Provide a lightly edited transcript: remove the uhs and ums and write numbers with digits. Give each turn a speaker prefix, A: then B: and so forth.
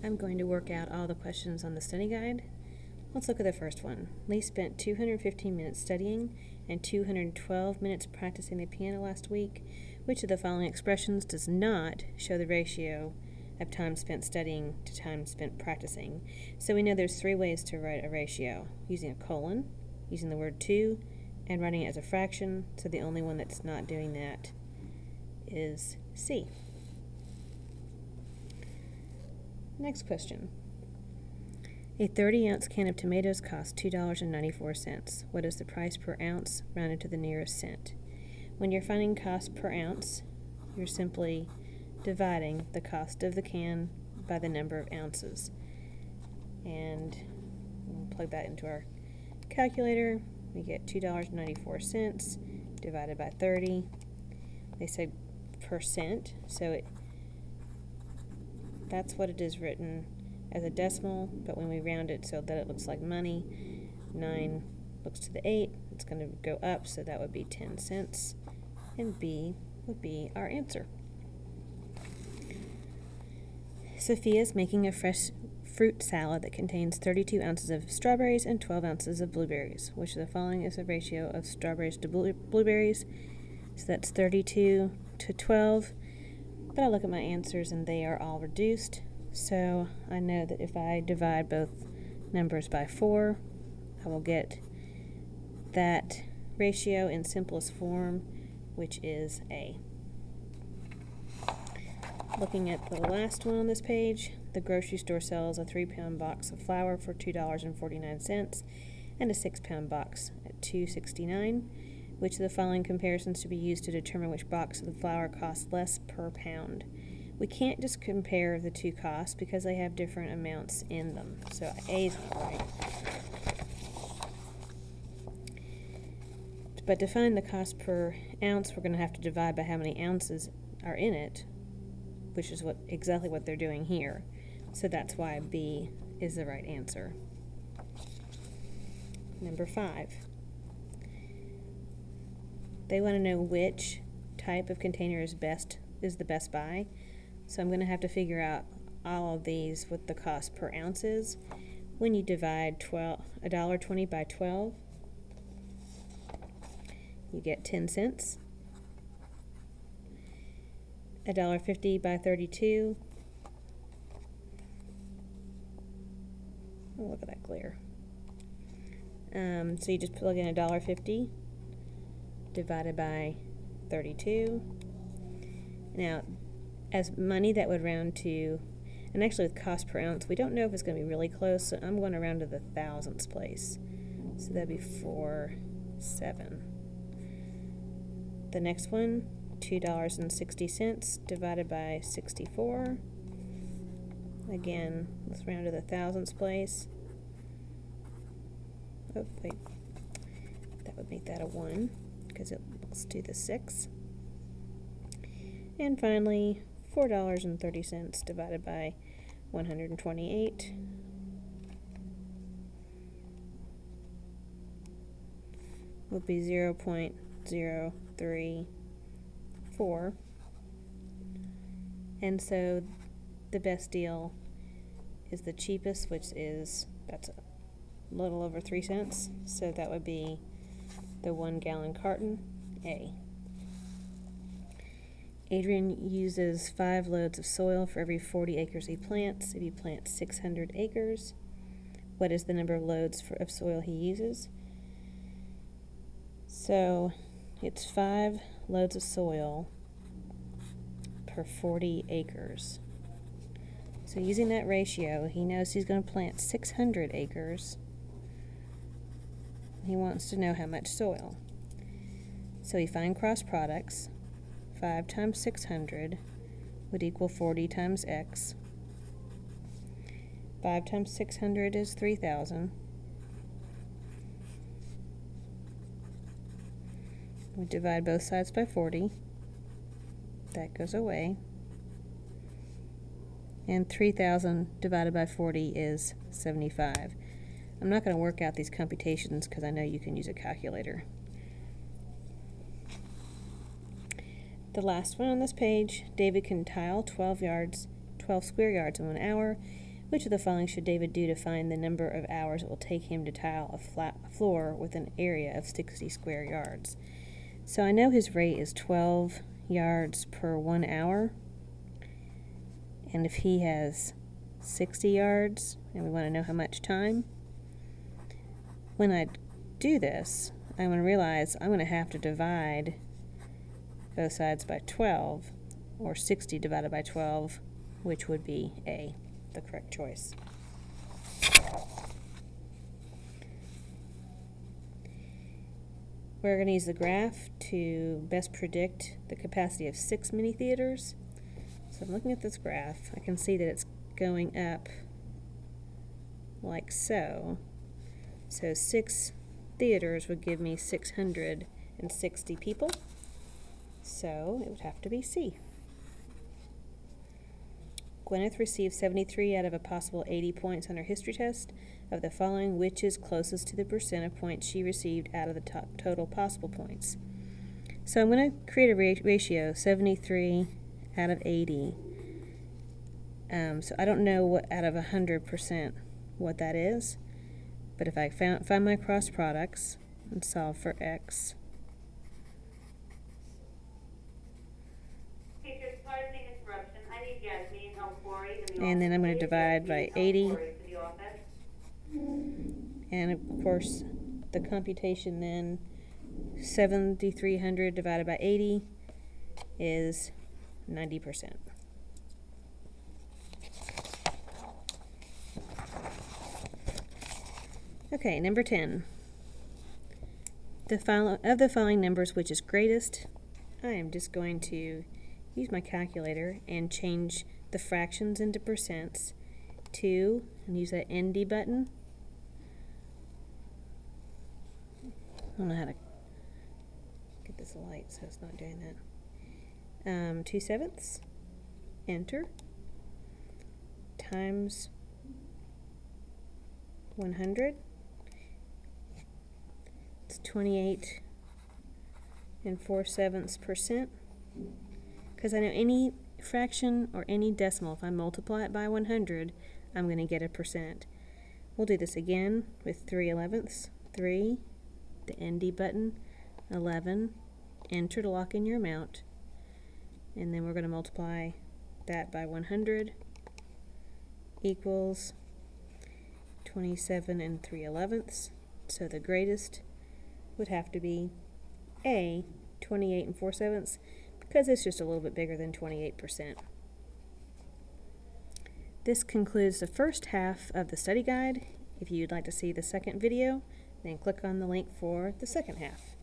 A: I'm going to work out all the questions on the study guide. Let's look at the first one. Lee spent 215 minutes studying and 212 minutes practicing the piano last week. Which of the following expressions does not show the ratio of time spent studying to time spent practicing? So we know there's three ways to write a ratio: using a colon, using the word to, and writing it as a fraction. So the only one that's not doing that is C. Next question. A 30-ounce can of tomatoes costs $2.94. What is the price per ounce rounded to the nearest cent? When you're finding cost per ounce, you're simply dividing the cost of the can by the number of ounces. And we'll plug that into our calculator. We get $2.94 divided by 30. They said percent, so that's what it is written as a decimal, but when we round it so that it looks like money, 9 looks to the 8, it's going to go up, so that would be 10 cents, and B would be our answer. Sophia's making a fresh fruit salad that contains 32 ounces of strawberries and 12 ounces of blueberries. Which of the following is the ratio of strawberries to blueberries? So that's 32 to 12. But I look at my answers and they are all reduced. So I know that if I divide both numbers by 4, I will get that ratio in simplest form, which is A. Looking at the last one on this page, the grocery store sells a 3-pound box of flour for $2.49 and a 6-pound box at $2.69. Which of the following comparisons to be used to determine which box of the flour costs less per pound? We can't just compare the two costs because they have different amounts in them. So A is right. But to find the cost per ounce, we're going to have to divide by how many ounces are in it, which is exactly what they're doing here. So that's why B is the right answer. Number 5. They want to know which type of container is the best buy. So I'm going to have to figure out all of these with the cost per ounces. When you divide $1.20 by 12, you get 10 cents. $1.50 by 32. Oh, look at that glare. So you just plug in $1.50 divided by 32. Now, as money, that would round to, and actually with cost per ounce, we don't know if it's going to be really close, so I'm going to round to the thousandths place. So that'd be 4.7. The next one, $2.60 divided by 64. Again, let's round to the thousandths place. Oh, wait. That would make that a 1 because it looks to the 6. And finally, $4.30 divided by 128 would be 0.034. And so the best deal is the cheapest, that's a little over 3 cents. So that would be the 1-gallon carton, A. Adrian uses 5 loads of soil for every 40 acres he plants. If he plants 600 acres, what is the number of loads of soil he uses? So it's 5 loads of soil per 40 acres. So using that ratio, he knows he's going to plant 600 acres. He wants to know how much soil. So he finds cross products. 5 times 600 would equal 40 times x. 5 times 600 is 3,000. We divide both sides by 40. That goes away. And 3,000 divided by 40 is 75. I'm not going to work out these computations because I know you can use a calculator. The last one on this page, David can tile 12 square yards in 1 hour. Which of the following should David do to find the number of hours it will take him to tile a flat floor with an area of 60 square yards? So I know his rate is 12 yards per 1 hour. And if he has 60 yards, and we want to know how much time, when I do this, I'm going to realize I'm going to have to divide both sides by 12, or 60 divided by 12, which would be A, the correct choice. We're going to use the graph to best predict the capacity of 6 mini theaters. So I'm looking at this graph. I can see that it's going up like so. So 6 theaters would give me 660 people. So it would have to be C. Gwyneth received 73 out of a possible 80 points on her history test. Of the following, which is closest to the percent of points she received out of the total possible points? So I'm going to create a ratio, 73 out of 80. So I don't know what out of 100% what that is, but if I find my cross products and solve for x, and then I'm going to divide by 80, and of course the computation then, 7,300 divided by 80 is 90%. Okay, number 10. Of the following numbers, which is greatest? I am just going to use my calculator and change the fractions into percents to, and use that ND button. I don't know how to get this light so it's not doing that. 2/7, enter, times 100. It's 28 4/7%. Because I know any fraction or any decimal, if I multiply it by 100, I'm going to get a percent. We'll do this again with 3/11, 3, the ND button, 11, enter to lock in your amount, and then we're going to multiply that by 100 equals 27 3/11. So the greatest would have to be A, 28 4/7, because it's just a little bit bigger than 28%. This concludes the first half of the study guide. If you'd like to see the second video, then click on the link for the second half.